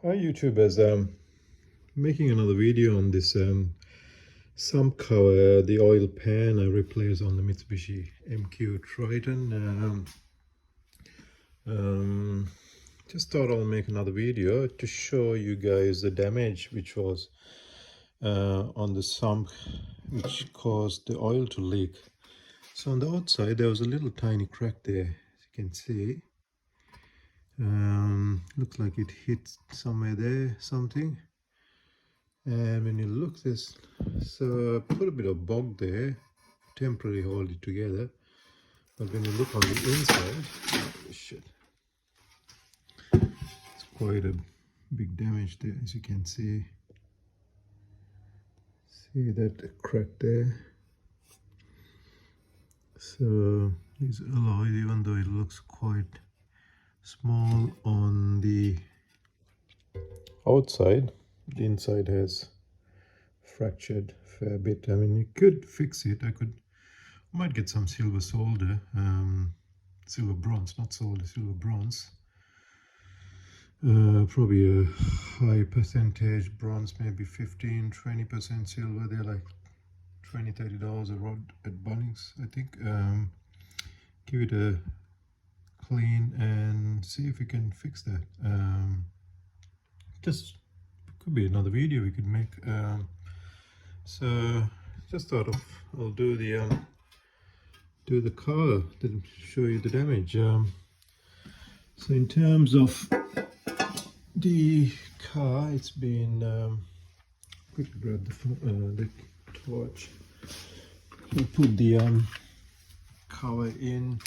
Hi YouTubers, making another video on this sump cover, the oil pan I replaced on the Mitsubishi MQ Triton. Just thought I'll make another video to show you guys the damage which was on the sump, which caused the oil to leak. So on the outside there was a little tiny crack there, as you can see. Looks like it hit somewhere there, something. And when you look this, so put a bit of bog there, temporarily hold it together. But when you look on the inside, oh shit, it's quite a big damage there, as you can see. See that crack there? So these alloys, even though it looks quite small on the outside, the inside has fractured a fair bit. I mean, you could fix it. I might get some silver solder, silver bronze, not solder, silver bronze. Probably a high percentage bronze, maybe 15-20% silver. They're like $20-30 a rod at Bunnings, I think. Give it a clean and see if we can fix that. Just could be another video we could make. So just thought of I'll do the car, then show you the damage. So in terms of the car, it's been quickly grab the torch. We put the cover in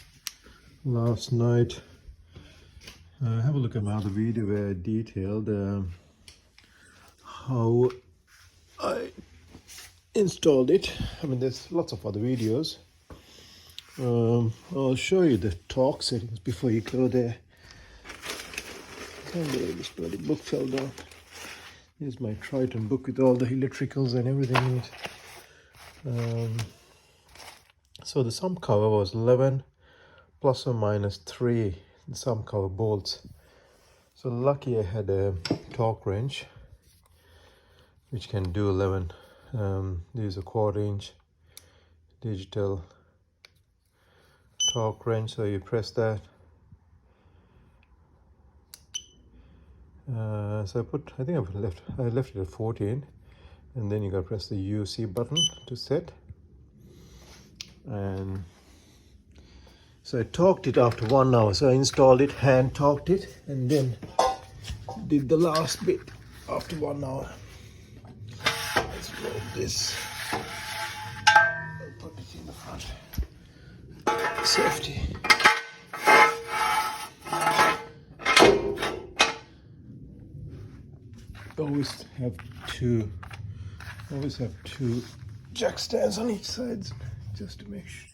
last night. Have a look at my other video where I detailed how I installed it. I mean, there's lots of other videos. I'll show you the torque settings before you go there. Can't believe this bloody book fell down. Here's my Triton book with all the electricals and everything in it. So the sump cover was 11 plus or minus 3 the sump cover bolts. So lucky I had a torque wrench which can do 11. There's a 1/4 inch digital torque wrench, so you press that. So I think I left it at 14, and then you got to press the UC button to set. And so I torqued it after 1 hour. So I installed it, hand torqued it, and then did the last bit after 1 hour. Let's roll this. I'll put it in the front. Safety. Always have two jack stands on each side, just to make sure.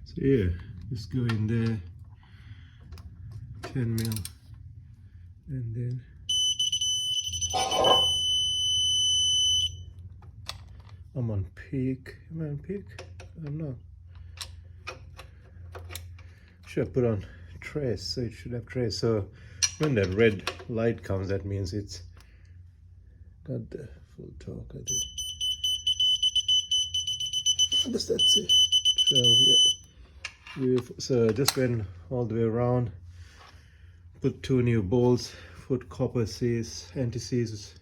So yeah, just go in there, 10 mil, and then I'm on peak. Am I on peak? I'm not. Should I put on trace? So it should have trace. So when that red light comes, that means it's got the full torque, I think. What does that say? 12, yeah. So I just went all the way around, put 2 new bolts, put copper anti-seize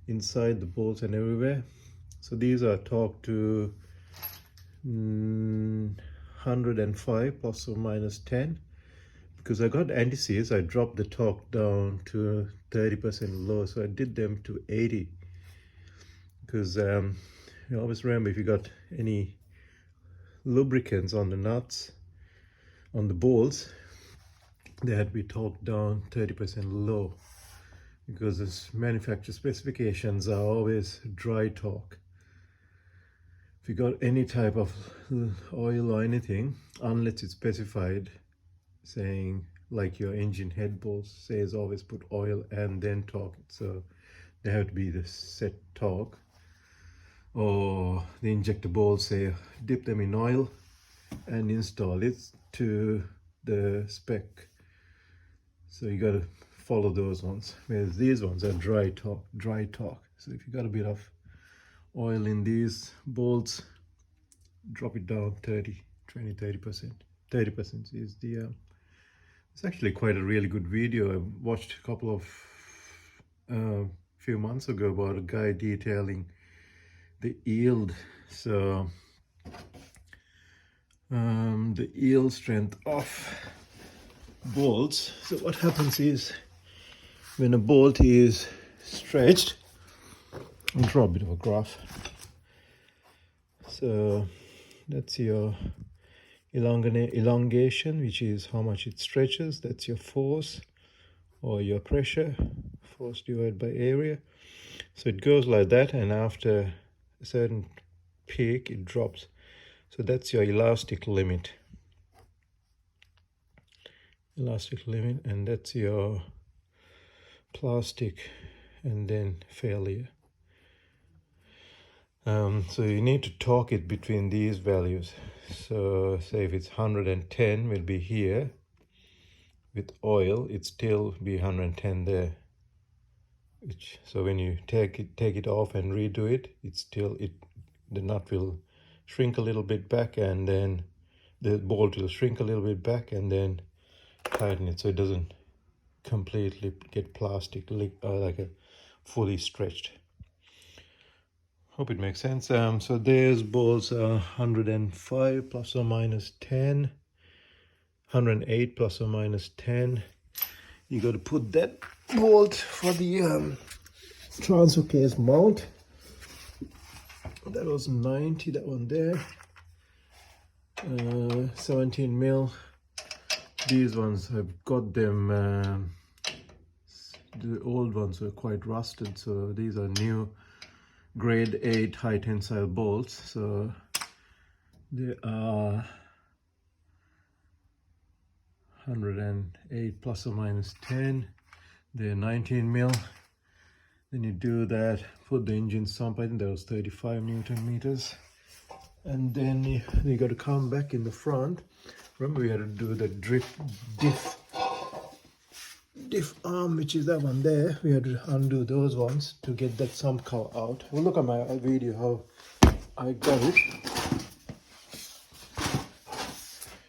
inside the bolts and everywhere. So these are torqued to 105 plus or minus 10. Because I got anti-seize, I dropped the torque down to 30% low, so I did them to 80. Because you always remember, if you got any lubricants on the nuts, on the bolts, they had to be torqued down 30% low. Because the manufacturer specifications are always dry torque. If you got any type of oil or anything, unless it's specified, saying like your engine head bolts says always put oil and then torque it, so they have to be the set torque. Or the injector bolts say dip them in oil and install it to the spec. So you got to follow those ones. Whereas these ones are dry torque. So if you got a bit of oil in these bolts, drop it down 30% 30% is the it's actually quite a really good video. I watched a couple of few months ago about a guy detailing the yield. So the yield strength of bolts. So what happens is when a bolt is stretched, I'll draw a bit of a graph. So that's your elongation, which is how much it stretches. That's your force or your pressure, force divided by area. So it goes like that, and after a certain peak it drops. So that's your elastic limit, and that's your plastic and then failure. So you need to torque it between these values. So say if it's 110 will be here, with oil it still be 110 there. So when you take it off and redo it, the nut will shrink a little bit back, and then the bolt will shrink a little bit back, and then tighten it so it doesn't completely get plastic like a fully stretched. Hope it makes sense. So there's bolts 105 plus or minus 10, 108 plus or minus 10. You got to put that bolt for the transfer case mount. That was 90, that one there. 17 mil. These ones I've got them. The old ones were quite rusted, so these are new grade 8 high tensile bolts. So they are 108 plus or minus 10. They're 19 mil. Then you do that, put the engine sump, I think that was 35 Newton meters. And then you got to come back in the front. Remember we had to do the diff arm, which is that one there. We had to undo those ones to get that sump cover out. Well, look at my video how I got it.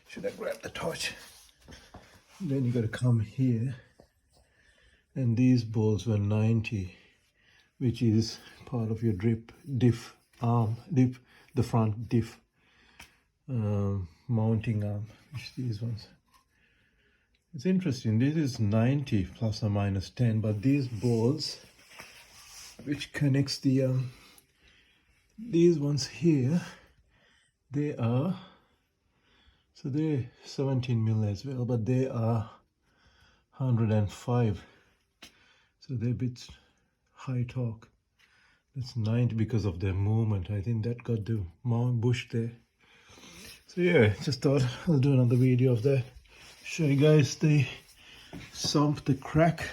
Should I grab the torch? Then you got to come here, and these bolts were 90, which is part of your diff arm, the front diff mounting arm, which these ones. It's interesting, this is 90 plus or minus 10, but these bolts, which connects the these ones here, they are, so they're 17 mil as well, but they are 105, so they're a bit high torque. That's 90 because of their movement. I think that got the mount bush there. So yeah, just thought I'll do another video of that. Show you guys the sump, the crack,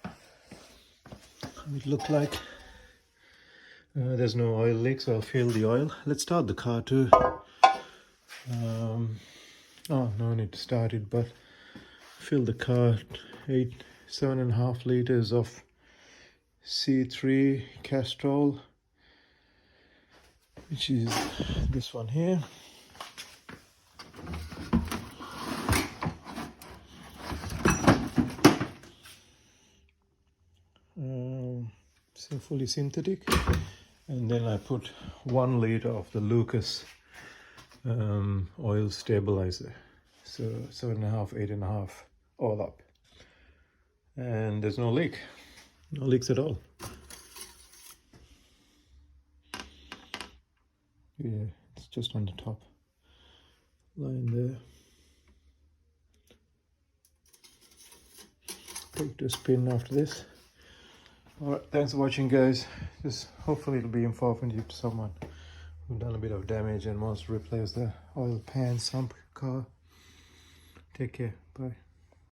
how it looked like. There's no oil leak, so I'll fill the oil. Let's start the car too. Oh, no need to start it, but fill the car. 7.5 liters of C3 Castrol, which is this one here. So fully synthetic, and then I put 1 liter of the Lucas oil stabilizer, so 7.5, 8.5 all up, and there's no leaks at all. Yeah, it's just on the top line there. Take the spin after this. Alright, thanks for watching guys. Just hopefully it'll be informative to someone who's done a bit of damage and wants to replace the oil pan sump car. Take care, bye.